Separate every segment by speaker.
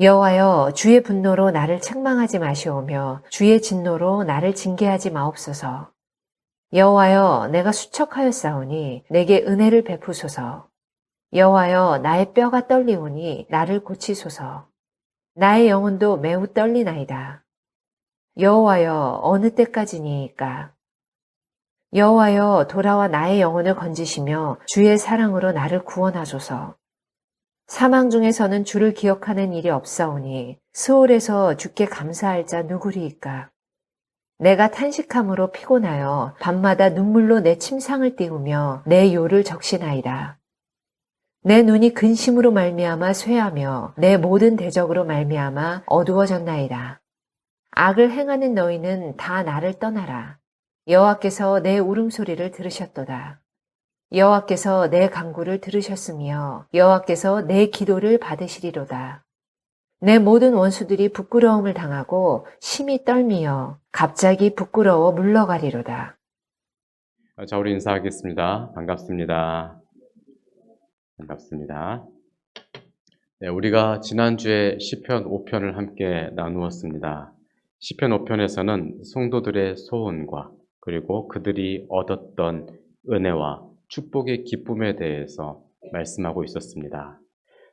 Speaker 1: 여호와여, 주의 분노로 나를 책망하지 마시오며 주의 진노로 나를 징계하지 마옵소서. 여호와여, 내가 수척하였사오니 내게 은혜를 베푸소서. 여호와여, 나의 뼈가 떨리오니 나를 고치소서. 나의 영혼도 매우 떨리나이다. 여호와여, 어느 때까지니이까? 여호와여, 돌아와 나의 영혼을 건지시며 주의 사랑으로 나를 구원하소서. 사망 중에서는 주를 기억하는 일이 없사오니 스올에서 주께 감사할 자 누구리이까? 내가 탄식함으로 피곤하여 밤마다 눈물로 내 침상을 띄우며 내 요를 적시나이다. 내 눈이 근심으로 말미암아 쇠하며 내 모든 대적으로 말미암아 어두워졌나이다. 악을 행하는 너희는 다 나를 떠나라. 여호와께서 내 울음소리를 들으셨도다. 여호와께서 내 간구를 들으셨으며 여호와께서 내 기도를 받으시리로다. 내 모든 원수들이 부끄러움을 당하고 심히 떨미어 갑자기 부끄러워 물러가리로다.
Speaker 2: 자, 우리 인사하겠습니다. 반갑습니다. 반갑습니다. 네, 우리가 지난주에 시편 5편을 함께 나누었습니다. 시편 5편에서는 성도들의 소원과 그리고 그들이 얻었던 은혜와 축복의 기쁨에 대해서 말씀하고 있었습니다.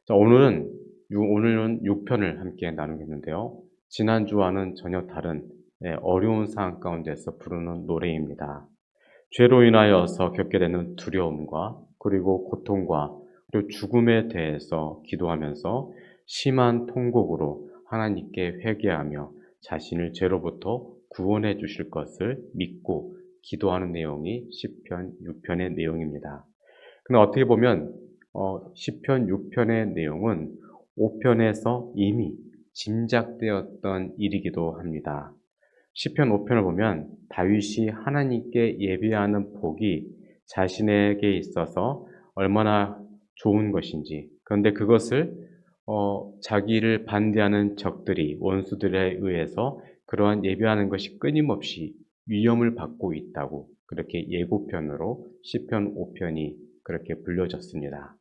Speaker 2: 자, 오늘은 6편을 함께 나누겠는데요. 지난주와는 전혀 다른 어려운 상황 가운데서 부르는 노래입니다. 죄로 인하여서 겪게 되는 두려움과 그리고 고통과 그리고 죽음에 대해서 기도하면서 심한 통곡으로 하나님께 회개하며 자신을 죄로부터 구원해 주실 것을 믿고 기도하는 내용이 시편 6편의 내용입니다. 근데 어떻게 보면 시편 6편의 내용은 5편에서 이미 짐작되었던 일이기도 합니다. 시편 5편을 보면 다윗이 하나님께 예배하는 복이 자신에게 있어서 얼마나 좋은 것인지, 그런데 그것을 자기를 반대하는 적들이 원수들에 의해서 그러한 예배하는 것이 끊임없이 위험을 받고 있다고, 그렇게 예고편으로 시편 5편이 그렇게 불려졌습니다.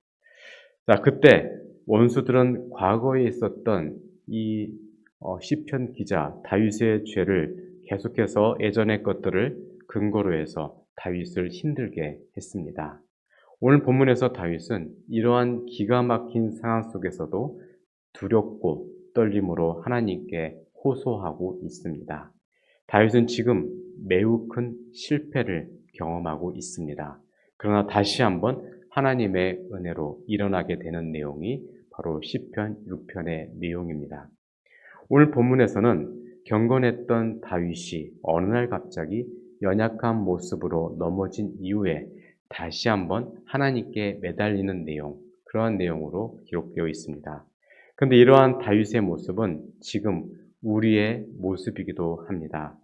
Speaker 2: 자, 그때 원수들은 과거에 있었던 이 시편 기자 다윗의 죄를 계속해서 예전의 것들을 근거로 해서 다윗을 힘들게 했습니다. 오늘 본문에서 다윗은 이러한 기가 막힌 상황 속에서도 두렵고 떨림으로 하나님께 호소하고 있습니다. 다윗은 지금 매우 큰 실패를 경험하고 있습니다. 그러나 다시 한번 하나님의 은혜로 일어나게 되는 내용이 바로 시편 6편의 내용입니다. 오늘 본문에서는 경건했던 다윗이 어느 날 갑자기 연약한 모습으로 넘어진 이후에 다시 한번 하나님께 매달리는 내용, 그러한 내용으로 기록되어 있습니다. 그런데 이러한 다윗의 모습은 지금 우리의 모습이기도 합니다.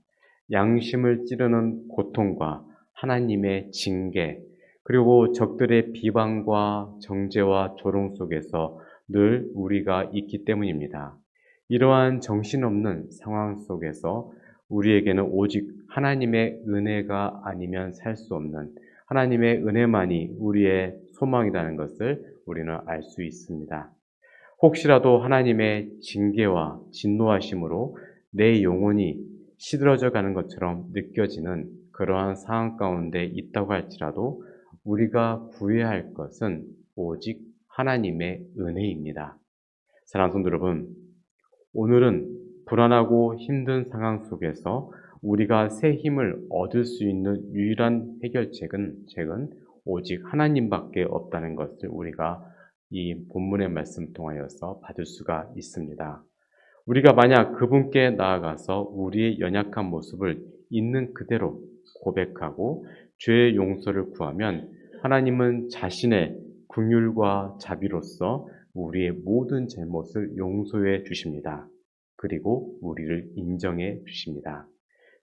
Speaker 2: 양심을 찌르는 고통과 하나님의 징계, 그리고 적들의 비방과 정죄와 조롱 속에서 늘 우리가 있기 때문입니다. 이러한 정신없는 상황 속에서 우리에게는 오직 하나님의 은혜가 아니면 살 수 없는, 하나님의 은혜만이 우리의 소망이라는 것을 우리는 알 수 있습니다. 혹시라도 하나님의 징계와 진노하심으로 내 영혼이 시들어져 가는 것처럼 느껴지는 그러한 상황 가운데 있다고 할지라도 우리가 구해야 할 것은 오직 하나님의 은혜입니다. 사랑하는 성도 여러분, 오늘은 불안하고 힘든 상황 속에서 우리가 새 힘을 얻을 수 있는 유일한 해결책은 오직 하나님밖에 없다는 것을 우리가 이 본문의 말씀 통하여서 받을 수가 있습니다. 우리가 만약 그분께 나아가서 우리의 연약한 모습을 있는 그대로 고백하고 죄의 용서를 구하면 하나님은 자신의 긍휼과 자비로서 우리의 모든 잘못을 용서해 주십니다. 그리고 우리를 인정해 주십니다.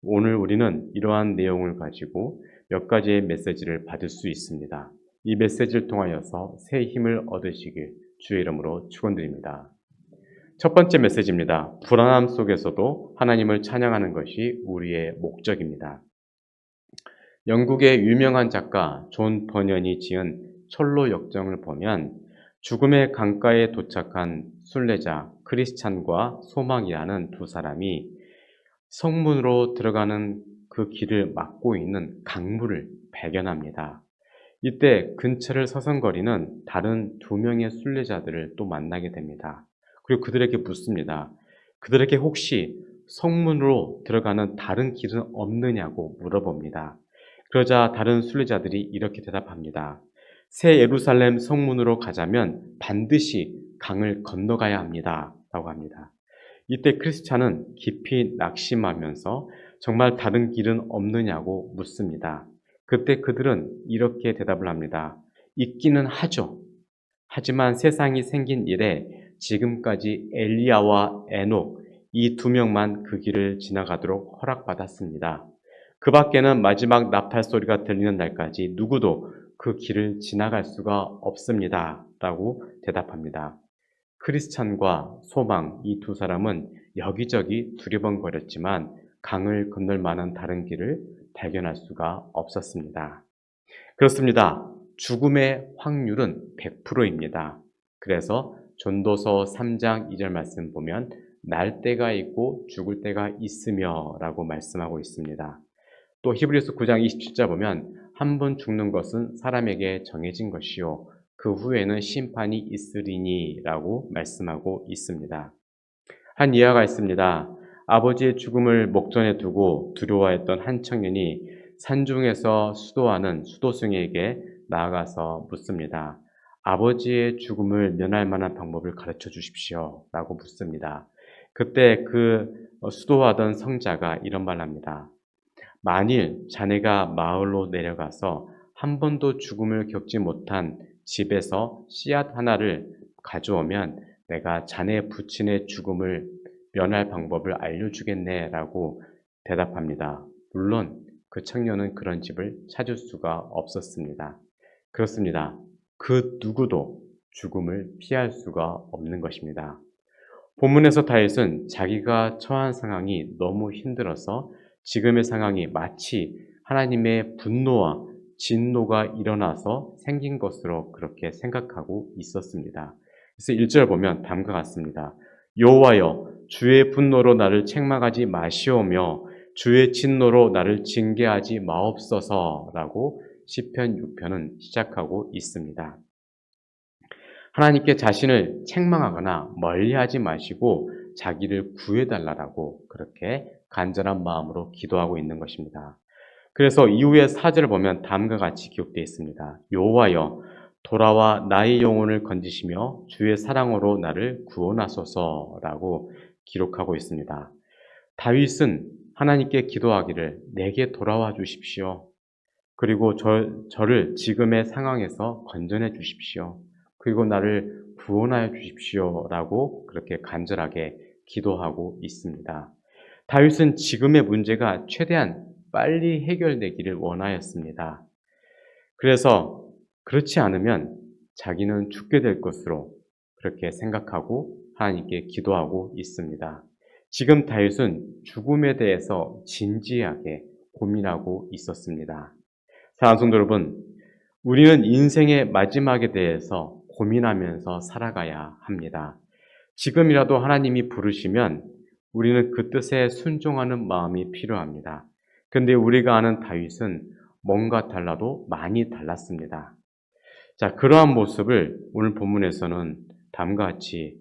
Speaker 2: 오늘 우리는 이러한 내용을 가지고 몇 가지의 메시지를 받을 수 있습니다. 이 메시지를 통하여서 새 힘을 얻으시길 주의 이름으로 축원드립니다. 첫 번째 메시지입니다. 불안함 속에서도 하나님을 찬양하는 것이 우리의 목적입니다. 영국의 유명한 작가 존 버년이 지은 철로 역정을 보면 죽음의 강가에 도착한 순례자 크리스찬과 소망이라는 두 사람이 성문으로 들어가는 그 길을 막고 있는 강물을 발견합니다. 이때 근처를 서성거리는 다른 두 명의 순례자들을 또 만나게 됩니다. 그리고 그들에게 묻습니다. 그들에게 혹시 성문으로 들어가는 다른 길은 없느냐고 물어봅니다. 그러자 다른 순례자들이 이렇게 대답합니다. 새 예루살렘 성문으로 가자면 반드시 강을 건너가야 합니다. 라고 합니다. 이때 크리스찬은 깊이 낙심하면서 정말 다른 길은 없느냐고 묻습니다. 그때 그들은 이렇게 대답을 합니다. 있기는 하죠. 하지만 세상이 생긴 이래 지금까지 엘리야와 에녹 이 두 명만 그 길을 지나가도록 허락받았습니다. 그 밖에는 마지막 나팔 소리가 들리는 날까지 누구도 그 길을 지나갈 수가 없습니다. 라고 대답합니다. 크리스찬과 소망 이 두 사람은 여기저기 두리번거렸지만 강을 건널 만한 다른 길을 발견할 수가 없었습니다. 그렇습니다. 죽음의 확률은 100%입니다. 그래서 전도서 3장 2절 말씀 보면 날 때가 있고 죽을 때가 있으며 라고 말씀하고 있습니다. 또 히브리서 9장 27절 보면 한 번 죽는 것은 사람에게 정해진 것이요 그 후에는 심판이 있으리니 라고 말씀하고 있습니다. 한 이야가 있습니다. 아버지의 죽음을 목전에 두고 두려워했던 한 청년이 산중에서 수도하는 수도승에게 나아가서 묻습니다. 아버지의 죽음을 면할 만한 방법을 가르쳐 주십시오. 라고 묻습니다. 그때 그 수도하던 성자가 이런 말 합니다. 만일 자네가 마을로 내려가서 한 번도 죽음을 겪지 못한 집에서 씨앗 하나를 가져오면 내가 자네 부친의 죽음을 면할 방법을 알려주겠네 라고 대답합니다. 물론 그 청년은 그런 집을 찾을 수가 없었습니다. 그렇습니다. 그 누구도 죽음을 피할 수가 없는 것입니다. 본문에서 다윗은 자기가 처한 상황이 너무 힘들어서 지금의 상황이 마치 하나님의 분노와 진노가 일어나서 생긴 것으로 그렇게 생각하고 있었습니다. 그래서 1절 보면 다음과 같습니다. 여호와여 주의 분노로 나를 책망하지 마시오며 주의 진노로 나를 징계하지 마옵소서라고 시편 6편은 시작하고 있습니다. 하나님께 자신을 책망하거나 멀리하지 마시고 자기를 구해달라고 그렇게 간절한 마음으로 기도하고 있는 것입니다. 그래서 이후에 4절을 보면 다음과 같이 기록되어 있습니다. 여호와여 돌아와 나의 영혼을 건지시며 주의 사랑으로 나를 구원하소서라고 기록하고 있습니다. 다윗은 하나님께 기도하기를 내게 돌아와 주십시오. 그리고 저를 지금의 상황에서 건져내 주십시오. 그리고 나를 구원하여 주십시오라고 그렇게 간절하게 기도하고 있습니다. 다윗은 지금의 문제가 최대한 빨리 해결되기를 원하였습니다. 그래서 그렇지 않으면 자기는 죽게 될 것으로 그렇게 생각하고 하나님께 기도하고 있습니다. 지금 다윗은 죽음에 대해서 진지하게 고민하고 있었습니다. 사랑하는 성도 여러분, 우리는 인생의 마지막에 대해서 고민하면서 살아가야 합니다. 지금이라도 하나님이 부르시면 우리는 그 뜻에 순종하는 마음이 필요합니다. 그런데 우리가 아는 다윗은 뭔가 달라도 많이 달랐습니다. 자, 그러한 모습을 오늘 본문에서는 다음과 같이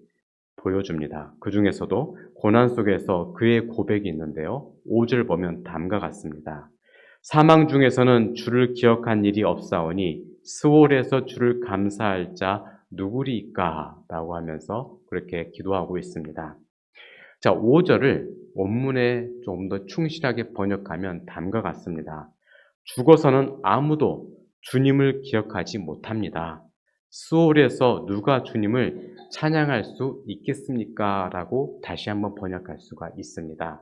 Speaker 2: 보여줍니다. 그 중에서도 고난 속에서 그의 고백이 있는데요. 5절 보면 다음과 같습니다. 사망 중에서는 주를 기억한 일이 없사오니 스올에서 주를 감사할 자 누구리까? 라고 하면서 그렇게 기도하고 있습니다. 자, 5절을 원문에 좀 더 충실하게 번역하면 다음과 같습니다. 죽어서는 아무도 주님을 기억하지 못합니다. 스올에서 누가 주님을 찬양할 수 있겠습니까? 라고 다시 한번 번역할 수가 있습니다.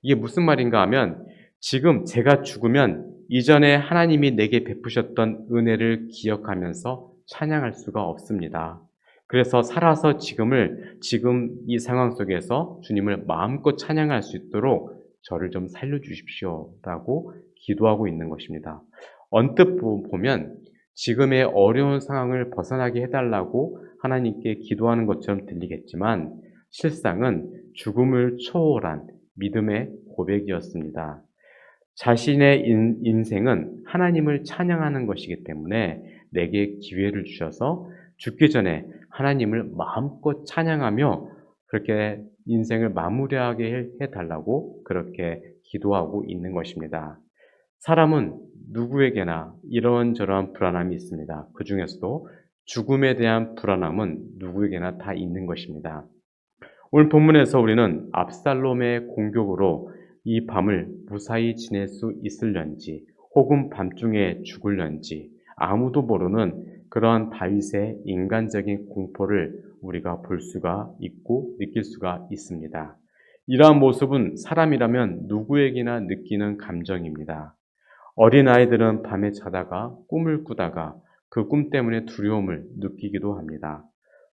Speaker 2: 이게 무슨 말인가 하면 지금 제가 죽으면 이전에 하나님이 내게 베푸셨던 은혜를 기억하면서 찬양할 수가 없습니다. 그래서 살아서 지금 이 상황 속에서 주님을 마음껏 찬양할 수 있도록 저를 좀 살려주십시오 라고 기도하고 있는 것입니다. 언뜻 보면 지금의 어려운 상황을 벗어나게 해달라고 하나님께 기도하는 것처럼 들리겠지만 실상은 죽음을 초월한 믿음의 고백이었습니다. 자신의 인생은 하나님을 찬양하는 것이기 때문에 내게 기회를 주셔서 죽기 전에 하나님을 마음껏 찬양하며 그렇게 인생을 마무리하게 해달라고 그렇게 기도하고 있는 것입니다. 사람은 누구에게나 이런저런 불안함이 있습니다. 그 중에서도 죽음에 대한 불안함은 누구에게나 다 있는 것입니다. 오늘 본문에서 우리는 압살롬의 공격으로 이 밤을 무사히 지낼 수 있을런지 혹은 밤중에 죽을런지 아무도 모르는 그러한 다윗의 인간적인 공포를 우리가 볼 수가 있고 느낄 수가 있습니다. 이러한 모습은 사람이라면 누구에게나 느끼는 감정입니다. 어린아이들은 밤에 자다가 꿈을 꾸다가 그 꿈 때문에 두려움을 느끼기도 합니다.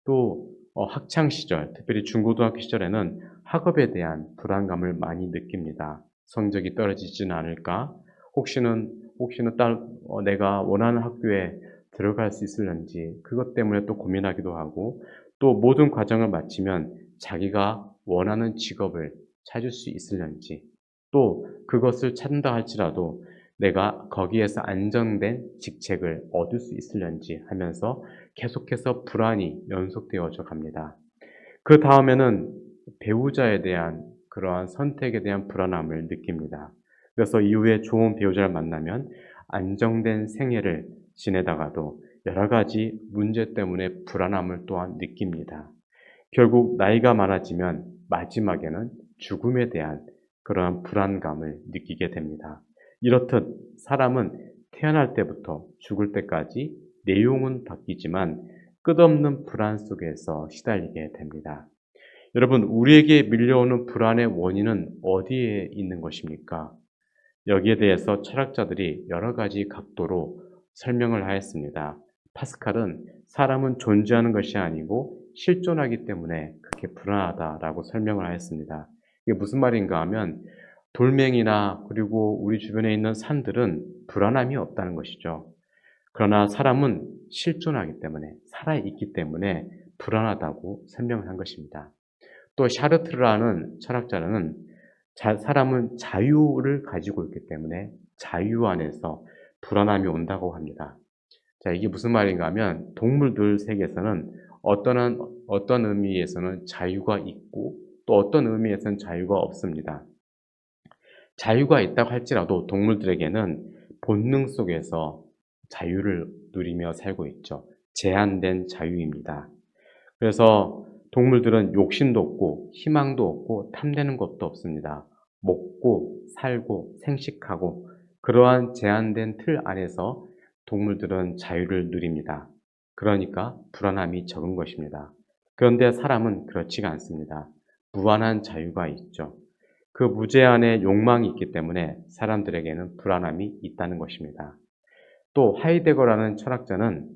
Speaker 2: 또 학창 시절, 특별히 중고등학교 시절에는 학업에 대한 불안감을 많이 느낍니다. 성적이 떨어지지는 않을까? 혹시는 내가 원하는 학교에 들어갈 수 있을는지 그것 때문에 또 고민하기도 하고 또 모든 과정을 마치면 자기가 원하는 직업을 찾을 수 있을는지 또 그것을 찾는다 할지라도 내가 거기에서 안정된 직책을 얻을 수 있을는지 하면서 계속해서 불안이 연속되어져 갑니다. 그 다음에는 배우자에 대한 그러한 선택에 대한 불안함을 느낍니다. 그래서 이후에 좋은 배우자를 만나면 안정된 생애를 지내다가도 여러 가지 문제 때문에 불안함을 또한 느낍니다. 결국 나이가 많아지면 마지막에는 죽음에 대한 그러한 불안감을 느끼게 됩니다. 이렇듯 사람은 태어날 때부터 죽을 때까지 내용은 바뀌지만 끝없는 불안 속에서 시달리게 됩니다. 여러분, 우리에게 밀려오는 불안의 원인은 어디에 있는 것입니까? 여기에 대해서 철학자들이 여러 가지 각도로 설명을 하였습니다. 파스칼은 사람은 존재하는 것이 아니고 실존하기 때문에 그렇게 불안하다라고 설명을 하였습니다. 이게 무슨 말인가 하면 돌멩이나 그리고 우리 주변에 있는 산들은 불안함이 없다는 것이죠. 그러나 사람은 실존하기 때문에 살아있기 때문에 불안하다고 설명을 한 것입니다. 또 샤르트르라는 철학자는 사람은 자유를 가지고 있기 때문에 자유 안에서 불안함이 온다고 합니다. 자, 이게 무슨 말인가 하면 동물들 세계에서는 어떤 의미에서는 자유가 있고 또 어떤 의미에서는 자유가 없습니다. 자유가 있다고 할지라도 동물들에게는 본능 속에서 자유를 누리며 살고 있죠. 제한된 자유입니다. 그래서 동물들은 욕심도 없고 희망도 없고 탐내는 것도 없습니다. 먹고 살고 생식하고 그러한 제한된 틀 안에서 동물들은 자유를 누립니다. 그러니까 불안함이 적은 것입니다. 그런데 사람은 그렇지가 않습니다. 무한한 자유가 있죠. 그 무제한의 욕망이 있기 때문에 사람들에게는 불안함이 있다는 것입니다. 또 하이데거라는 철학자는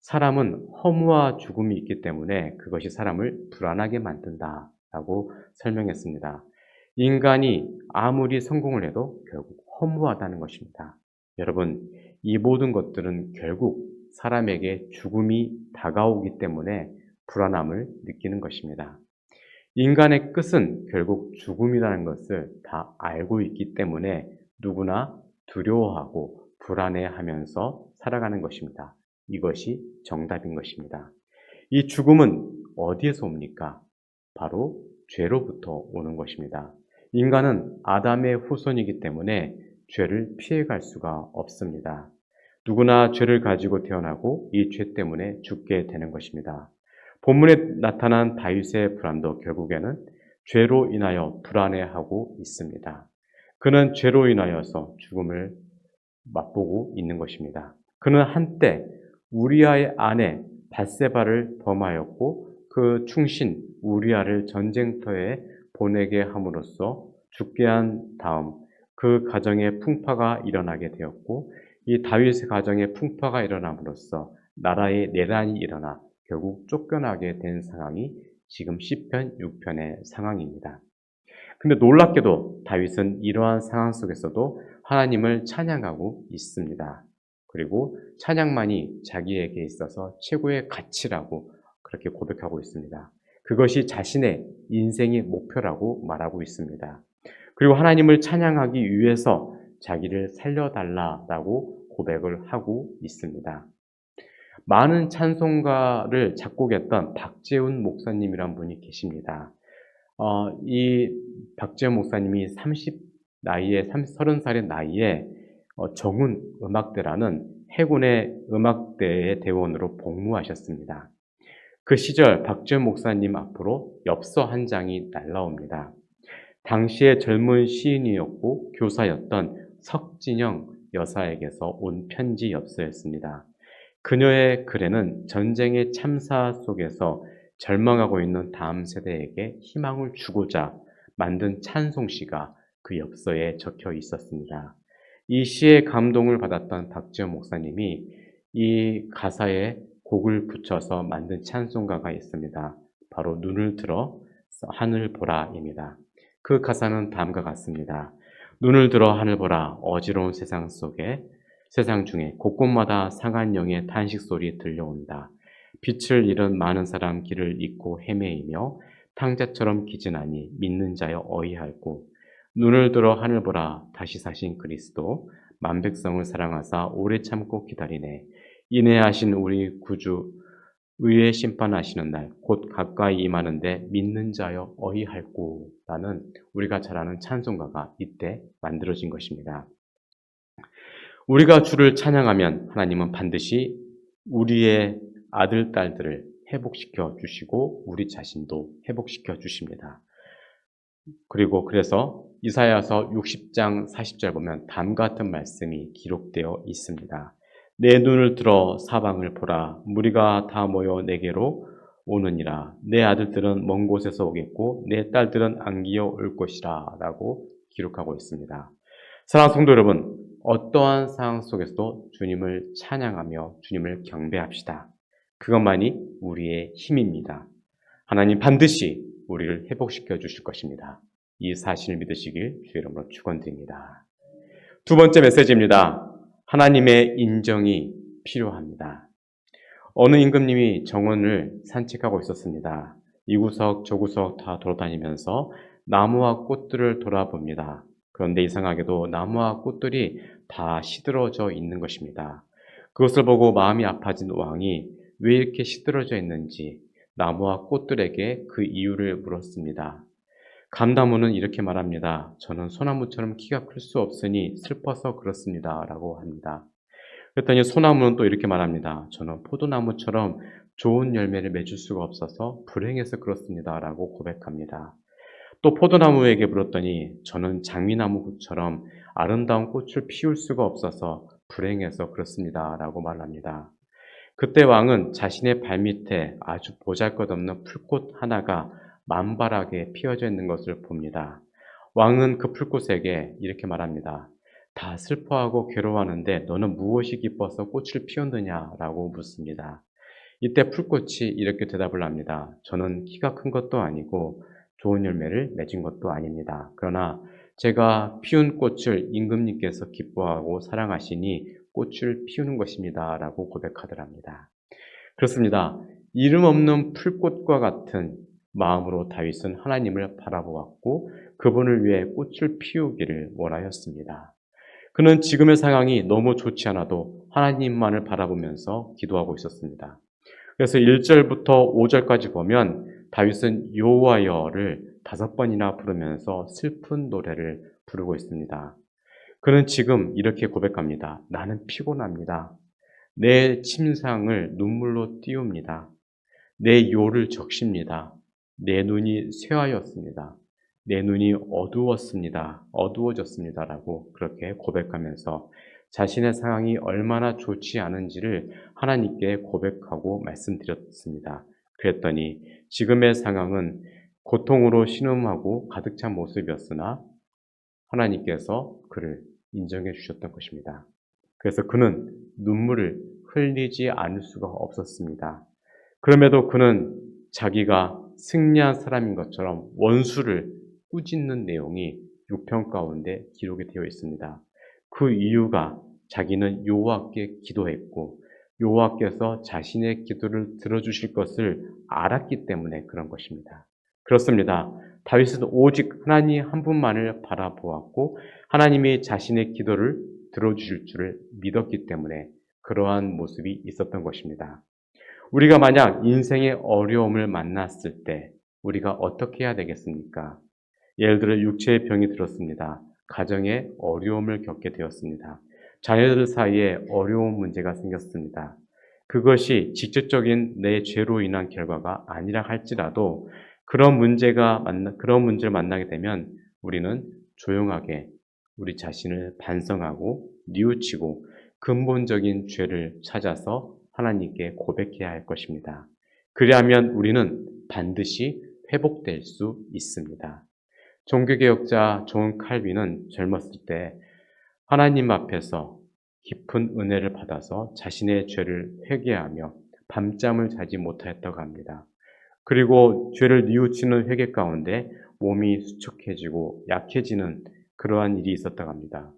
Speaker 2: 사람은 허무와 죽음이 있기 때문에 그것이 사람을 불안하게 만든다라고 설명했습니다. 인간이 아무리 성공을 해도 결국 허무하다는 것입니다. 여러분, 이 모든 것들은 결국 사람에게 죽음이 다가오기 때문에 불안함을 느끼는 것입니다. 인간의 끝은 결국 죽음이라는 것을 다 알고 있기 때문에 누구나 두려워하고 불안해하면서 살아가는 것입니다. 이것이 정답인 것입니다. 이 죽음은 어디에서 옵니까? 바로 죄로부터 오는 것입니다. 인간은 아담의 후손이기 때문에 죄를 피해갈 수가 없습니다. 누구나 죄를 가지고 태어나고 이 죄 때문에 죽게 되는 것입니다. 본문에 나타난 다윗의 불안도 결국에는 죄로 인하여 불안해하고 있습니다. 그는 죄로 인하여서 죽음을 맛보고 있는 것입니다. 그는 한때 우리아의 아내 밧세바를 범하였고 그 충신 우리아를 전쟁터에 보내게 함으로써 죽게 한 다음 그 가정에 풍파가 일어나게 되었고 이 다윗의 가정에 풍파가 일어남으로써 나라의 내란이 일어나 결국 쫓겨나게 된 상황이 지금 시편 6편의 상황입니다. 근데 놀랍게도 다윗은 이러한 상황 속에서도 하나님을 찬양하고 있습니다. 그리고 찬양만이 자기에게 있어서 최고의 가치라고 그렇게 고백하고 있습니다. 그것이 자신의 인생의 목표라고 말하고 있습니다. 그리고 하나님을 찬양하기 위해서 자기를 살려달라라고 고백을 하고 있습니다. 많은 찬송가를 작곡했던 박재훈 목사님이란 분이 계십니다. 이 박재훈 목사님이 30살의 나이에 정훈 음악대라는 해군의 음악대의 대원으로 복무하셨습니다. 그 시절 박재훈 목사님 앞으로 엽서 한 장이 날라옵니다. 당시의 젊은 시인이었고 교사였던 석진영 여사에게서 온 편지 엽서였습니다. 그녀의 글에는 전쟁의 참사 속에서 절망하고 있는 다음 세대에게 희망을 주고자 만든 찬송시가 그 엽서에 적혀 있었습니다. 이 시에 감동을 받았던 박지원 목사님이 이 가사에 곡을 붙여서 만든 찬송가가 있습니다. 바로 눈을 들어 하늘 보라입니다. 그 가사는 다음과 같습니다. 눈을 들어 하늘 보라. 어지러운 세상 중에 곳곳마다 상한 영의 탄식 소리 들려온다. 빛을 잃은 많은 사람 길을 잃고 헤매이며 탕자처럼 기진하니 믿는 자여 어이할고 눈을 들어 하늘 보라. 다시 사신 그리스도 만백성을 사랑하사 오래 참고 기다리네. 인내하신 우리 구주 의의 심판하시는 날 곧 가까이 임하는데 믿는 자여 어이할고 라는 우리가 잘 아는 찬송가가 이때 만들어진 것입니다. 우리가 주를 찬양하면 하나님은 반드시 우리의 아들, 딸들을 회복시켜 주시고 우리 자신도 회복시켜 주십니다. 그래서 이사야서 60장 40절 보면 다음과 같은 말씀이 기록되어 있습니다. 내 눈을 들어 사방을 보라. 무리가 다 모여 내게로 오느니라. 내 아들들은 먼 곳에서 오겠고 내 딸들은 안기어 올 것이라 라고 기록하고 있습니다. 사랑하는 성도 여러분, 어떠한 상황 속에서도 주님을 찬양하며 주님을 경배합시다. 그것만이 우리의 힘입니다. 하나님 반드시 우리를 회복시켜 주실 것입니다. 이 사실을 믿으시길 주의 이름으로 축원드립니다. 두 번째 메시지입니다. 하나님의 인정이 필요합니다. 어느 임금님이 정원을 산책하고 있었습니다. 이 구석 저 구석 다 돌아다니면서 나무와 꽃들을 돌아봅니다. 그런데 이상하게도 나무와 꽃들이 다 시들어져 있는 것입니다. 그것을 보고 마음이 아파진 왕이 왜 이렇게 시들어져 있는지 나무와 꽃들에게 그 이유를 물었습니다. 감나무는 이렇게 말합니다. 저는 소나무처럼 키가 클 수 없으니 슬퍼서 그렇습니다. 라고 합니다. 그랬더니 소나무는 또 이렇게 말합니다. 저는 포도나무처럼 좋은 열매를 맺을 수가 없어서 불행해서 그렇습니다. 라고 고백합니다. 또 포도나무에게 물었더니 저는 장미나무처럼 아름다운 꽃을 피울 수가 없어서 불행해서 그렇습니다. 라고 말합니다. 그때 왕은 자신의 발밑에 아주 보잘것없는 풀꽃 하나가 만발하게 피어져 있는 것을 봅니다. 왕은 그 풀꽃에게 이렇게 말합니다. 다 슬퍼하고 괴로워하는데 너는 무엇이 기뻐서 꽃을 피웠느냐라고 묻습니다. 이때 풀꽃이 이렇게 대답을 합니다. 저는 키가 큰 것도 아니고 좋은 열매를 맺은 것도 아닙니다. 그러나 제가 피운 꽃을 임금님께서 기뻐하고 사랑하시니 꽃을 피우는 것입니다. 라고 고백하더랍니다. 그렇습니다. 이름 없는 풀꽃과 같은 마음으로 다윗은 하나님을 바라보았고 그분을 위해 꽃을 피우기를 원하였습니다. 그는 지금의 상황이 너무 좋지 않아도 하나님만을 바라보면서 기도하고 있었습니다. 그래서 1절부터 5절까지 보면 다윗은 여호와여를 5번이나 부르면서 슬픈 노래를 부르고 있습니다. 그는 지금 이렇게 고백합니다. 나는 피곤합니다. 내 침상을 눈물로 띄웁니다. 내 요를 적십니다. 내 눈이 쇠하였습니다. 내 눈이 어두워졌습니다. 라고 그렇게 고백하면서 자신의 상황이 얼마나 좋지 않은지를 하나님께 고백하고 말씀드렸습니다. 그랬더니 지금의 상황은 고통으로 신음하고 가득 찬 모습이었으나 하나님께서 그를 인정해 주셨던 것입니다. 그래서 그는 눈물을 흘리지 않을 수가 없었습니다. 그럼에도 그는 자기가 승리한 사람인 것처럼 원수를 꾸짖는 내용이 6편 가운데 기록이 되어 있습니다. 그 이유가 자기는 여호와께 기도했고 여호와께서 자신의 기도를 들어주실 것을 알았기 때문에 그런 것입니다. 그렇습니다. 다윗은 오직 하나님 한 분만을 바라보았고 하나님이 자신의 기도를 들어주실 줄을 믿었기 때문에 그러한 모습이 있었던 것입니다. 우리가 만약 인생의 어려움을 만났을 때 우리가 어떻게 해야 되겠습니까? 예를 들어 육체의 병이 들었습니다. 가정에 어려움을 겪게 되었습니다. 자녀들 사이에 어려운 문제가 생겼습니다. 그것이 직접적인 내 죄로 인한 결과가 아니라 할지라도 그런 문제를 만나게 되면 우리는 조용하게 우리 자신을 반성하고 뉘우치고 근본적인 죄를 찾아서 하나님께 고백해야 할 것입니다. 그리하면 우리는 반드시 회복될 수 있습니다. 종교개혁자 존 칼빈은 젊었을 때 하나님 앞에서 깊은 은혜를 받아서 자신의 죄를 회개하며 밤잠을 자지 못하였다고 합니다. 그리고 죄를 뉘우치는 회개 가운데 몸이 수척해지고 약해지는 그러한 일이 있었다고 합니다.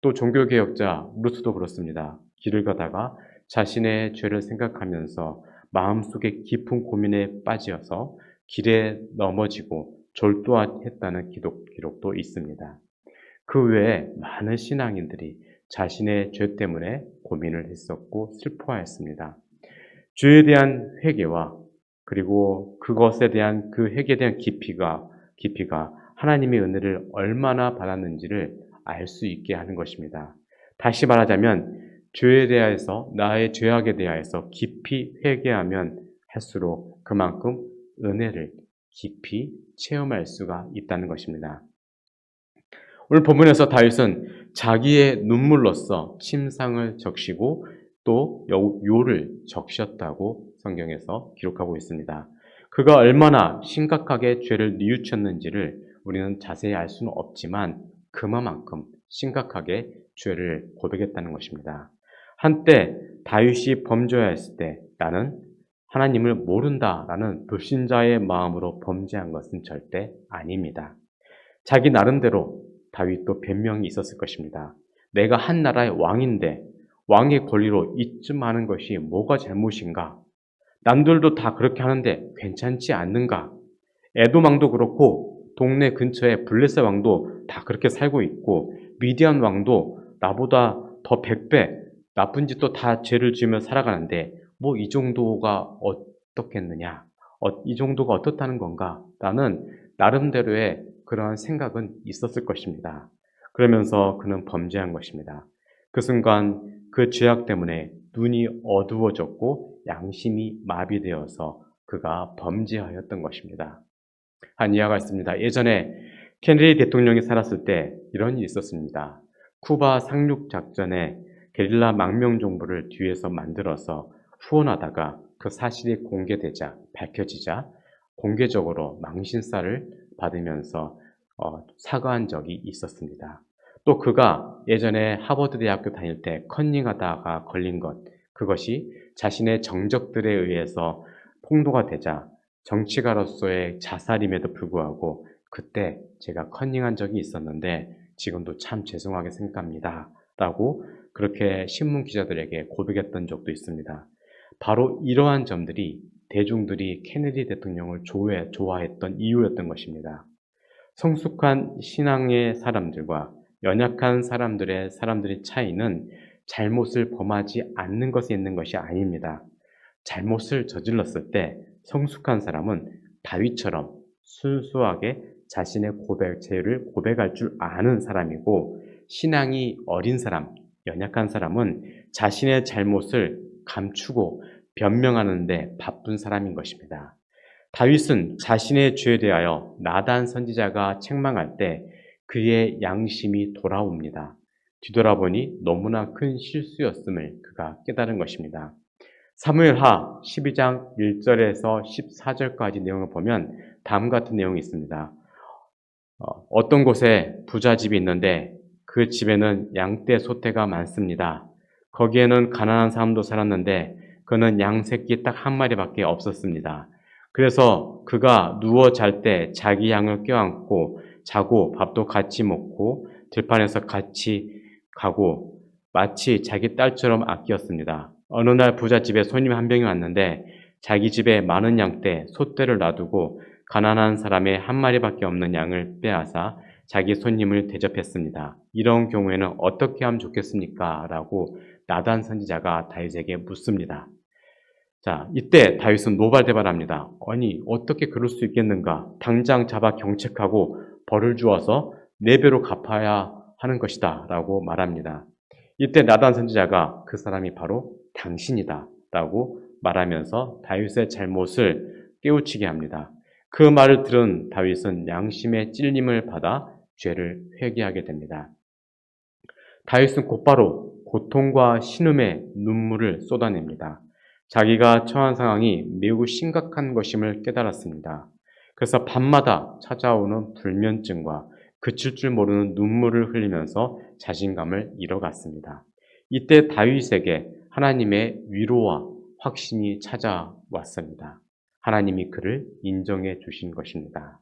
Speaker 2: 또 종교개혁자 루스도 그렇습니다. 길을 가다가 자신의 죄를 생각하면서 마음속에 깊은 고민에 빠져서 길에 넘어지고 졸도했다는 기록도 있습니다. 그 외에 많은 신앙인들이 자신의 죄 때문에 고민을 했었고 슬퍼하였습니다. 죄에 대한 회개와 그리고 그것에 대한 그 회개에 대한 깊이가 하나님의 은혜를 얼마나 받았는지를 알 수 있게 하는 것입니다. 다시 말하자면 죄에 대하여서 나의 죄악에 대하여서 깊이 회개하면 할수록 그만큼 은혜를 깊이 체험할 수가 있다는 것입니다. 오늘 본문에서 다윗은 자기의 눈물로써 침상을 적시고 또 요를 적셨다고 성경에서 기록하고 있습니다. 그가 얼마나 심각하게 죄를 뉘우쳤는지를 우리는 자세히 알 수는 없지만 그만큼 심각하게 죄를 고백했다는 것입니다. 한때 다윗이 범죄하였을 때 나는 하나님을 모른다라는 불신자의 마음으로 범죄한 것은 절대 아닙니다. 자기 나름대로 다윗도 변명이 있었을 것입니다. 내가 한 나라의 왕인데 왕의 권리로 이쯤 하는 것이 뭐가 잘못인가? 남들도 다 그렇게 하는데 괜찮지 않는가? 에돔 왕도 그렇고 동네 근처에 블레셋 왕도 다 그렇게 살고 있고 미디안 왕도 나보다 더 100배 나쁜 짓도 다 죄를 지으며 살아가는데 뭐 이 정도가 어떻겠느냐? 이 정도가 어떻다는 건가? 라는 나름대로의 그러한 생각은 있었을 것입니다. 그러면서 그는 범죄한 것입니다. 그 순간 그 죄악 때문에 눈이 어두워졌고 양심이 마비되어서 그가 범죄하였던 것입니다. 한 이야기가 있습니다. 예전에 케네디 대통령이 살았을 때 이런 일이 있었습니다. 쿠바 상륙 작전에 게릴라 망명 정부를 뒤에서 만들어서 후원하다가 그 사실이 밝혀지자 공개적으로 망신살을 받으면서 사과한 적이 있었습니다. 또 그가 예전에 하버드 대학교 다닐 때 컨닝하다가 걸린 그것이 자신의 정적들에 의해서 폭로가 되자 정치가로서의 자살임에도 불구하고 그때 제가 컨닝한 적이 있었는데 지금도 참 죄송하게 생각합니다. 라고 그렇게 신문 기자들에게 고백했던 적도 있습니다. 바로 이러한 점들이 대중들이 케네디 대통령을 좋아했던 이유였던 것입니다. 성숙한 신앙의 사람들과 연약한 사람들의 차이는 잘못을 범하지 않는 것에 있는 것이 아닙니다. 잘못을 저질렀을 때 성숙한 사람은 다윗처럼 순수하게 자신의 죄를 고백할 줄 아는 사람이고 신앙이 어린 사람, 연약한 사람은 자신의 잘못을 감추고 변명하는데 바쁜 사람인 것입니다. 다윗은 자신의 죄에 대하여 나단 선지자가 책망할 때 그의 양심이 돌아옵니다. 뒤돌아보니 너무나 큰 실수였음을 그가 깨달은 것입니다. 사무엘하 12장 1절에서 14절까지 내용을 보면 다음 같은 내용이 있습니다. 어떤 곳에 부자집이 있는데 그 집에는 양떼 소떼가 많습니다. 거기에는 가난한 사람도 살았는데 그는 양 새끼 딱 한 마리밖에 없었습니다. 그래서 그가 누워 잘 때 자기 양을 껴안고 자고 밥도 같이 먹고 들판에서 같이 가고 마치 자기 딸처럼 아꼈습니다. 어느 날 부잣집에 손님 한 명이 왔는데 자기 집에 많은 양떼, 소떼를 놔두고 가난한 사람의 한 마리밖에 없는 양을 빼앗아 자기 손님을 대접했습니다. 이런 경우에는 어떻게 하면 좋겠습니까? 라고 나단 선지자가 다윗에게 묻습니다. 자, 이때 다윗은 노발대발합니다. 아니, 어떻게 그럴 수 있겠는가? 당장 잡아 경책하고 벌을 주어서 4배로 갚아야 하는 것이다. 라고 말합니다. 이때 나단 선지자가 그 사람이 바로 당신이다. 라고 말하면서 다윗의 잘못을 깨우치게 합니다. 그 말을 들은 다윗은 양심의 찔림을 받아 죄를 회개하게 됩니다. 다윗은 곧바로 고통과 신음의 눈물을 쏟아냅니다. 자기가 처한 상황이 매우 심각한 것임을 깨달았습니다. 그래서 밤마다 찾아오는 불면증과 그칠 줄 모르는 눈물을 흘리면서 자신감을 잃어갔습니다. 이때 다윗에게 하나님의 위로와 확신이 찾아왔습니다. 하나님이 그를 인정해 주신 것입니다.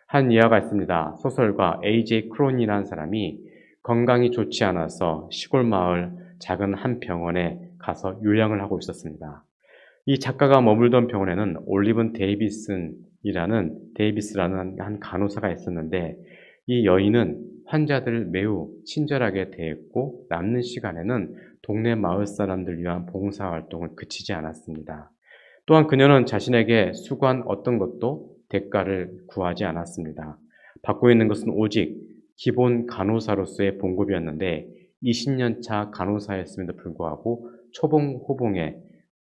Speaker 2: 한 일화가 있습니다. 소설가 A.J. 크론이라는 사람이 건강이 좋지 않아서 시골 마을 작은 한 병원에 가서 요양을 하고 있었습니다. 이 작가가 머물던 병원에는 올리븐 데이비스라는 한 간호사가 있었는데 이 여인은 환자들을 매우 친절하게 대했고 남는 시간에는 동네 마을 사람들 위한 봉사활동을 그치지 않았습니다. 또한 그녀는 자신에게 수고한 어떤 것도 대가를 구하지 않았습니다. 받고 있는 것은 오직 기본 간호사로서의 봉급이었는데 20년 차 간호사였음에도 불구하고 초봉 호봉의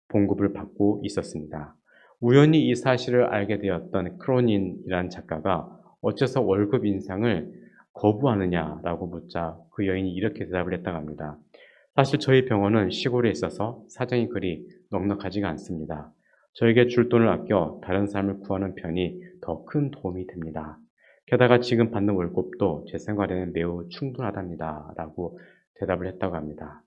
Speaker 2: 봉급을 받고 있었습니다. 우연히 이 사실을 알게 되었던 크로닌이라는 작가가 어째서 월급 인상을 거부하느냐라고 묻자 그 여인이 이렇게 대답을 했다고 합니다. 사실 저희 병원은 시골에 있어서 사정이 그리 넉넉하지가 않습니다. 저에게 줄 돈을 아껴 다른 사람을 구하는 편이 더 큰 도움이 됩니다. 게다가 지금 받는 월급도 제 생활에는 매우 충분하답니다. 라고 대답을 했다고 합니다.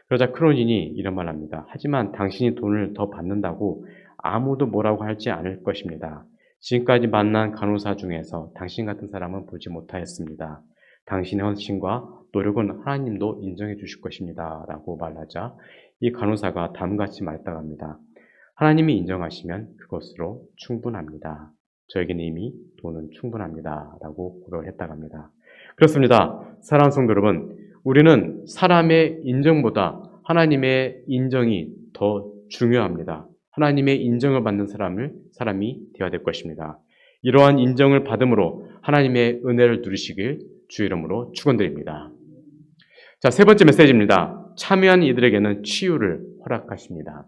Speaker 2: 그러자 크로닌이 이런 말 합니다. 하지만 당신이 돈을 더 받는다고 아무도 뭐라고 하지 않을 것입니다. 지금까지 만난 간호사 중에서 당신 같은 사람은 보지 못하였습니다. 당신의 헌신과 노력은 하나님도 인정해 주실 것입니다. 라고 말하자 이 간호사가 다음같이 말했다고 합니다. 하나님이 인정하시면 그것으로 충분합니다. 저에게는 이미 돈은 충분합니다. 라고 고백을 했다고 합니다. 그렇습니다. 사랑하는 성도 여러분, 우리는 사람의 인정보다 하나님의 인정이 더 중요합니다. 하나님의 인정을 받는 사람이 되어야 될 것입니다. 이러한 인정을 받음으로 하나님의 은혜를 누리시길 주 이름으로 축원드립니다. 자, 세 번째 메시지입니다. 참여한 이들에게는 치유를 허락하십니다.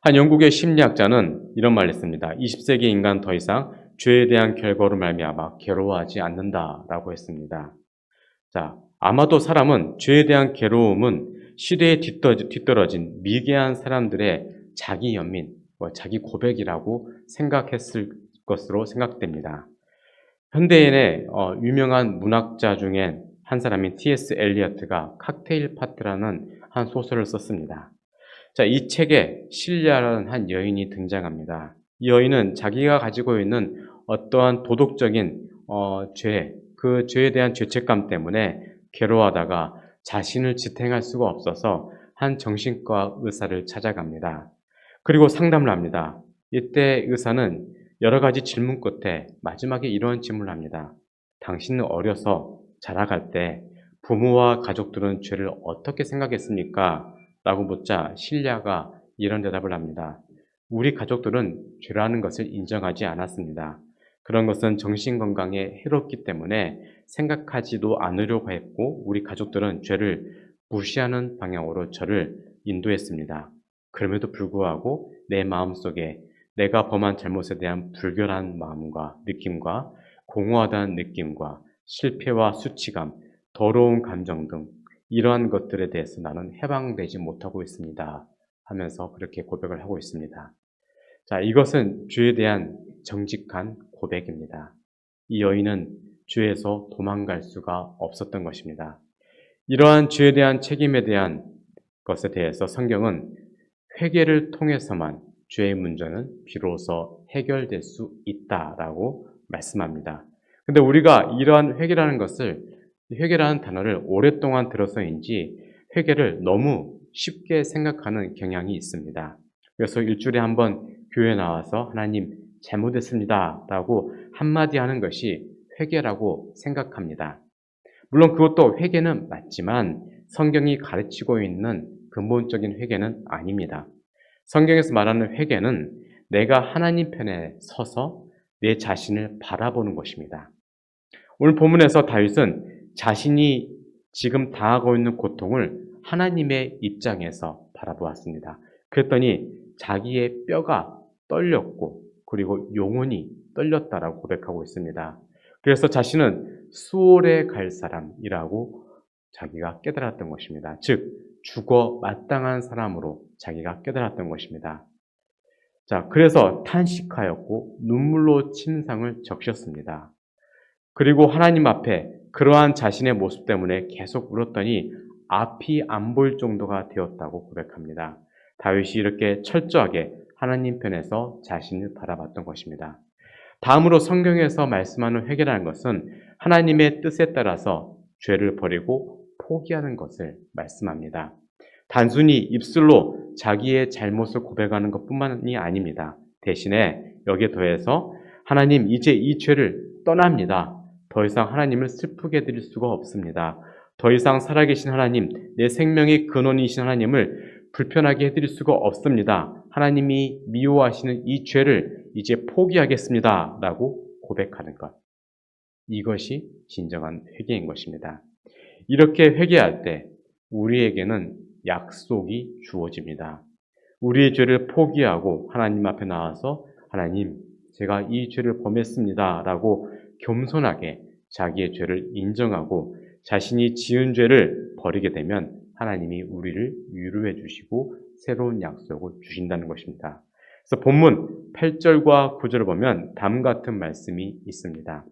Speaker 2: 한 영국의 심리학자는 이런 말을 했습니다. 20세기 인간 더 이상 죄에 대한 결과로 말미암아 괴로워하지 않는다라고 했습니다. 자, 아마도 사람은 죄에 대한 괴로움은 시대에 뒤떨어진 미개한 사람들의 자기 연민, 자기 고백이라고 생각했을 것으로 생각됩니다. 현대인의 유명한 문학자 중에 한 사람인 T.S. 엘리어트가 칵테일 파트라는 한 소설을 썼습니다. 자, 이 책에 실리아라는 한 여인이 등장합니다. 이 여인은 자기가 가지고 있는 어떠한 도덕적인 그 죄에 대한 죄책감 때문에 괴로워하다가 자신을 지탱할 수가 없어서 한 정신과 의사를 찾아갑니다. 그리고 상담을 합니다. 이때 의사는 여러 가지 질문 끝에 마지막에 이런 질문을 합니다. 당신은 어려서 자라갈 때 부모와 가족들은 죄를 어떻게 생각했습니까? 라고 묻자 실리아가 이런 대답을 합니다. 우리 가족들은 죄라는 것을 인정하지 않았습니다. 그런 것은 정신건강에 해롭기 때문에 생각하지도 않으려고 했고 우리 가족들은 죄를 무시하는 방향으로 저를 인도했습니다. 그럼에도 불구하고 내 마음속에 내가 범한 잘못에 대한 불결한 마음과 느낌과 공허하다는 느낌과 실패와 수치감, 더러운 감정 등 이러한 것들에 대해서 나는 해방되지 못하고 있습니다. 하면서 그렇게 고백을 하고 있습니다. 자, 이것은 죄에 대한 정직한 고백입니다. 이 여인은 죄에서 도망갈 수가 없었던 것입니다. 이러한 죄에 대한 책임에 대한 것에 대해서 성경은 회개를 통해서만 죄의 문제는 비로소 해결될 수 있다라고 말씀합니다. 근데 우리가 이러한 회개라는 것을 회개라는 단어를 오랫동안 들어서인지 회개를 너무 쉽게 생각하는 경향이 있습니다. 그래서 일주일에 한 번 교회 나와서 하나님 잘못했습니다 라고 한마디 하는 것이 회개라고 생각합니다. 물론 그것도 회개는 맞지만 성경이 가르치고 있는 근본적인 회개는 아닙니다. 성경에서 말하는 회개는 내가 하나님 편에 서서 내 자신을 바라보는 것입니다. 오늘 본문에서 다윗은 자신이 지금 당하고 있는 고통을 하나님의 입장에서 바라보았습니다. 그랬더니 자기의 뼈가 떨렸고 그리고 영혼이 떨렸다라고 고백하고 있습니다. 그래서 자신은 수월에 갈 사람이라고 자기가 깨달았던 것입니다. 즉 죽어 마땅한 사람으로 자기가 깨달았던 것입니다. 자, 그래서 탄식하였고 눈물로 침상을 적셨습니다. 그리고 하나님 앞에 그러한 자신의 모습 때문에 계속 울었더니 앞이 안 보일 정도가 되었다고 고백합니다. 다윗이 이렇게 철저하게 하나님 편에서 자신을 바라봤던 것입니다. 다음으로 성경에서 말씀하는 회개라는 것은 하나님의 뜻에 따라서 죄를 버리고 포기하는 것을 말씀합니다. 단순히 입술로 자기의 잘못을 고백하는 것뿐만이 아닙니다. 대신에 여기에 더해서 하나님 이제 이 죄를 떠납니다. 더 이상 하나님을 슬프게 해드릴 수가 없습니다. 더 이상 살아계신 하나님, 내 생명의 근원이신 하나님을 불편하게 해드릴 수가 없습니다. 하나님이 미워하시는 이 죄를 이제 포기하겠습니다. 라고 고백하는 것. 이것이 진정한 회개인 것입니다. 이렇게 회개할 때 우리에게는 약속이 주어집니다. 우리의 죄를 포기하고 하나님 앞에 나와서 하나님, 제가 이 죄를 범했습니다. 라고 겸손하게 자기의 죄를 인정하고 자신이 지은 죄를 버리게 되면 하나님이 우리를 위로해 주시고 새로운 약속을 주신다는 것입니다. 그래서 본문 8절과 9절을 보면 다음 같은 말씀이 있습니다.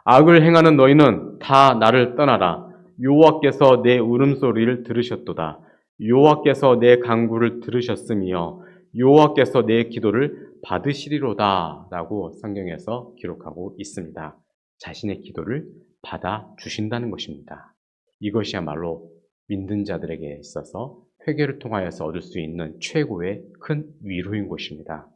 Speaker 2: 악을 행하는 너희는 다 나를 떠나라. 여호와께서 내 울음소리를 들으셨도다. 여호와께서 내 간구를 들으셨으며 여호와께서 내 기도를 받으시리로다 라고 성경에서 기록하고 있습니다. 자신의 기도를 받아주신다는 것입니다. 이것이야말로 믿는 자들에게 있어서 회개를 통하여서 얻을 수 있는 최고의 큰 위로인 것입니다.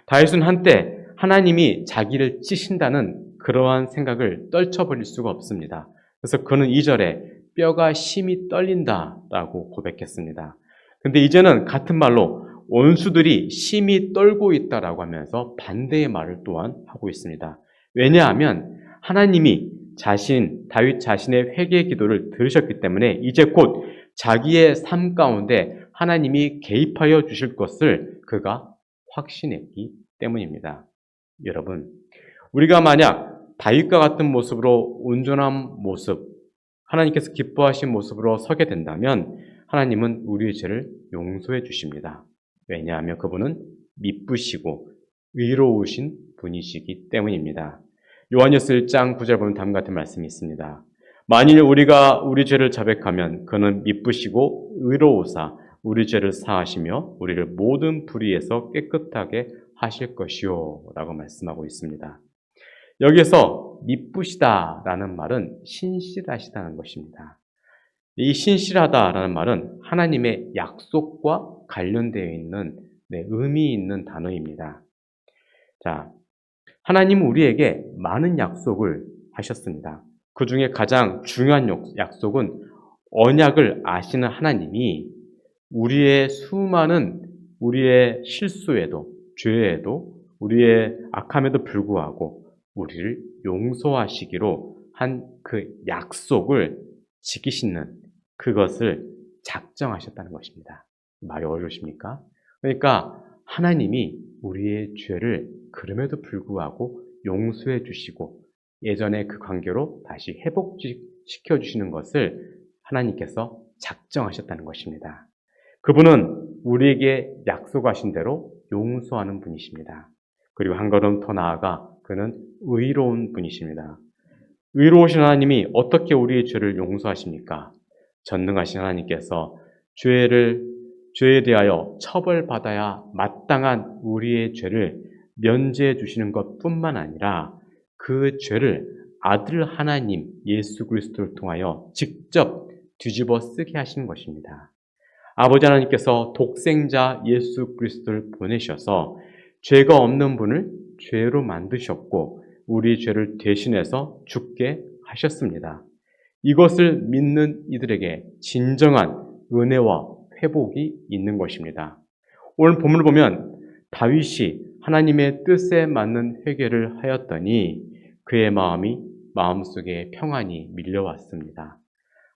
Speaker 2: 다윗은 한때 하나님이 자기를 찌신다는 그러한 생각을 떨쳐버릴 수가 없습니다. 그래서 그는 2절에 뼈가 심히 떨린다라고 고백했습니다. 근데 이제는 같은 말로 원수들이 심히 떨고 있다라고 하면서 반대의 말을 또한 하고 있습니다. 왜냐하면 하나님이 다윗 자신의 회개의 기도를 들으셨기 때문에 이제 곧 자기의 삶 가운데 하나님이 개입하여 주실 것을 그가 확신했기 때문입니다. 여러분, 우리가 만약 다윗과 같은 모습으로 온전한 모습, 하나님께서 기뻐하신 모습으로 서게 된다면 하나님은 우리의 죄를 용서해 주십니다. 왜냐하면 그분은 미쁘시고 의로우신 분이시기 때문입니다. 요한일서 1장 9절 보면 다음 같은 말씀이 있습니다. 만일 우리가 우리 죄를 자백하면 그는 미쁘시고 의로우사 우리 죄를 사하시며 우리를 모든 불의에서 깨끗하게 하실 것이요 라고 말씀하고 있습니다. 여기에서 미쁘시다라는 말은 신실하시다는 것입니다. 이 신실하다라는 말은 하나님의 약속과 관련되어 있는 의미 있는 단어입니다. 자, 하나님은 우리에게 많은 약속을 하셨습니다. 그 중에 가장 중요한 약속은 언약을 아시는 하나님이 우리의 수많은 우리의 실수에도 죄에도 우리의 악함에도 불구하고 우리를 용서하시기로 한 그 약속을 지키시는 그것을 작정하셨다는 것입니다. 말이 어려우십니까? 그러니까 하나님이 우리의 죄를 그럼에도 불구하고 용서해 주시고 예전의 그 관계로 다시 회복시켜 주시는 것을 하나님께서 작정하셨다는 것입니다. 그분은 우리에게 약속하신 대로 용서하는 분이십니다. 그리고 한 걸음 더 나아가 그는 의로운 분이십니다. 의로우신 하나님이 어떻게 우리의 죄를 용서하십니까? 전능하신 하나님께서 죄에 대하여 처벌받아야 마땅한 우리의 죄를 면제해 주시는 것뿐만 아니라 그 죄를 아들 하나님 예수 그리스도를 통하여 직접 뒤집어 쓰게 하신 것입니다. 아버지 하나님께서 독생자 예수 그리스도를 보내셔서 죄가 없는 분을 죄로 만드셨고 우리 죄를 대신해서 죽게 하셨습니다. 이것을 믿는 이들에게 진정한 은혜와 회복이 있는 것입니다. 오늘 본문을 보면 다윗이 하나님의 뜻에 맞는 회개를 하였더니 그의 마음속에 평안이 밀려왔습니다.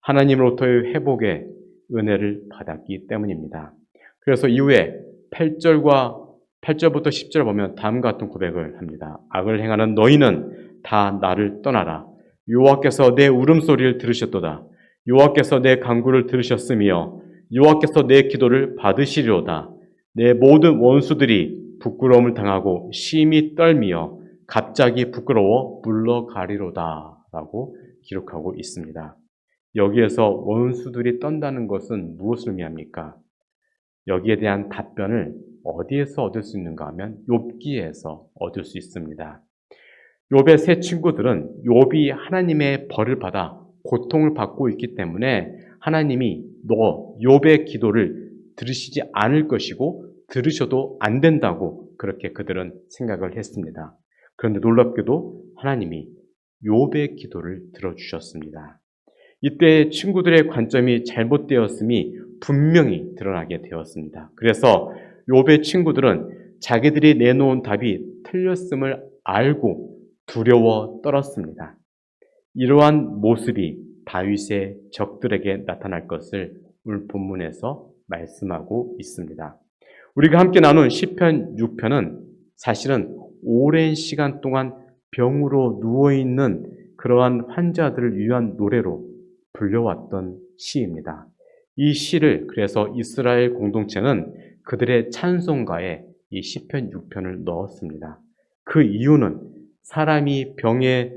Speaker 2: 하나님으로부터의 회복의 은혜를 받았기 때문입니다. 그래서 이후에 8절부터 10절을 보면 다음과 같은 고백을 합니다. 악을 행하는 너희는 다 나를 떠나라. 여호와께서 내 울음소리를 들으셨도다. 여호와께서 내 간구를 들으셨으며 여호와께서 내 기도를 받으시리로다. 내 모든 원수들이 부끄러움을 당하고 심히 떨미어 갑자기 부끄러워 물러가리로다 라고 기록하고 있습니다. 여기에서 원수들이 떤다는 것은 무엇을 의미합니까? 여기에 대한 답변을 어디에서 얻을 수 있는가 하면 욥기에서 얻을 수 있습니다. 욥의 세 친구들은 욥이 하나님의 벌을 받아 고통을 받고 있기 때문에 하나님이 너 욥의 기도를 들으시지 않을 것이고 들으셔도 안 된다고 그렇게 그들은 생각을 했습니다. 그런데 놀랍게도 하나님이 욥의 기도를 들어주셨습니다. 이때 친구들의 관점이 잘못되었음이 분명히 드러나게 되었습니다. 그래서 욥의 친구들은 자기들이 내놓은 답이 틀렸음을 알고 두려워 떨었습니다. 이러한 모습이 다윗의 적들에게 나타날 것을 오늘 본문에서 말씀하고 있습니다. 우리가 함께 나눈 시편 6편은 사실은 오랜 시간 동안 병으로 누워있는 그러한 환자들을 위한 노래로 불려왔던 시입니다. 이 시를 그래서 이스라엘 공동체는 그들의 찬송가에 이 시편 6편을 넣었습니다. 그 이유는 사람이 병에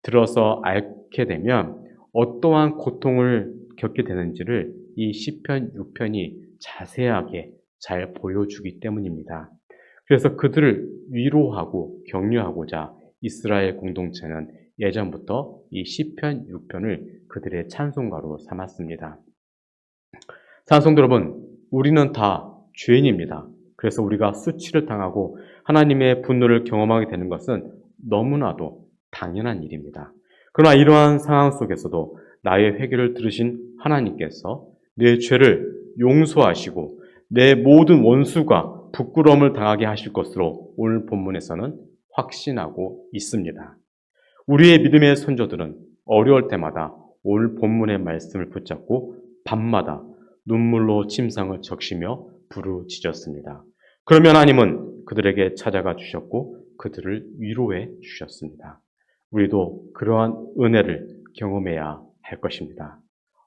Speaker 2: 들어서 앓게 되면 어떠한 고통을 겪게 되는지를 이 시편 6편이 자세하게 잘 보여주기 때문입니다. 그래서 그들을 위로하고 격려하고자 이스라엘 공동체는 예전부터 이 시편 6편을 그들의 찬송가로 삼았습니다. 찬송도 여러분, 우리는 다 죄인입니다. 그래서 우리가 수치를 당하고 하나님의 분노를 경험하게 되는 것은 너무나도 당연한 일입니다. 그러나 이러한 상황 속에서도 나의 회개를 들으신 하나님께서 내 죄를 용서하시고 내 모든 원수가 부끄러움을 당하게 하실 것으로 오늘 본문에서는 확신하고 있습니다. 우리의 믿음의 선조들은 어려울 때마다 오늘 본문의 말씀을 붙잡고 밤마다 눈물로 침상을 적시며 부르짖었습니다. 그러면 하나님은 그들에게 찾아가 주셨고 그들을 위로해 주셨습니다. 우리도 그러한 은혜를 경험해야 할 것입니다.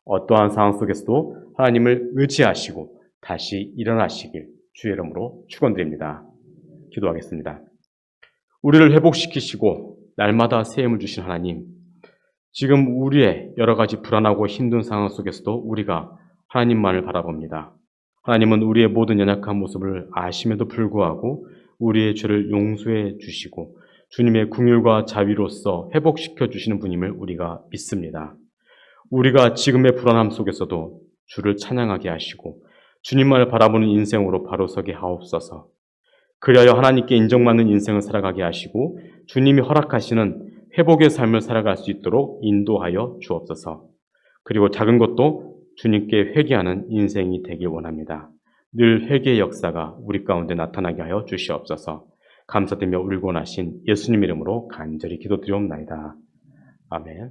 Speaker 2: 어떠한 상황 속에서도 하나님을 의지하시고 다시 일어나시길 주의 이름으로 축원드립니다. 기도하겠습니다. 우리를 회복시키시고 날마다 새 힘을 주신 하나님, 지금 우리의 여러 가지 불안하고 힘든 상황 속에서도 우리가 하나님만을 바라봅니다. 하나님은 우리의 모든 연약한 모습을 아심에도 불구하고 우리의 죄를 용서해 주시고 주님의 긍휼과 자비로서 회복시켜 주시는 분임을 우리가 믿습니다. 우리가 지금의 불안함 속에서도 주를 찬양하게 하시고 주님만을 바라보는 인생으로 바로 서게 하옵소서. 그리하여 하나님께 인정받는 인생을 살아가게 하시고 주님이 허락하시는 회복의 삶을 살아갈 수 있도록 인도하여 주옵소서. 그리고 작은 것도 주님께 회개하는 인생이 되길 원합니다. 늘 회개의 역사가 우리 가운데 나타나게 하여 주시옵소서. 감사드리며 울고 나신 예수님 이름으로 간절히 기도드리옵나이다. 아멘.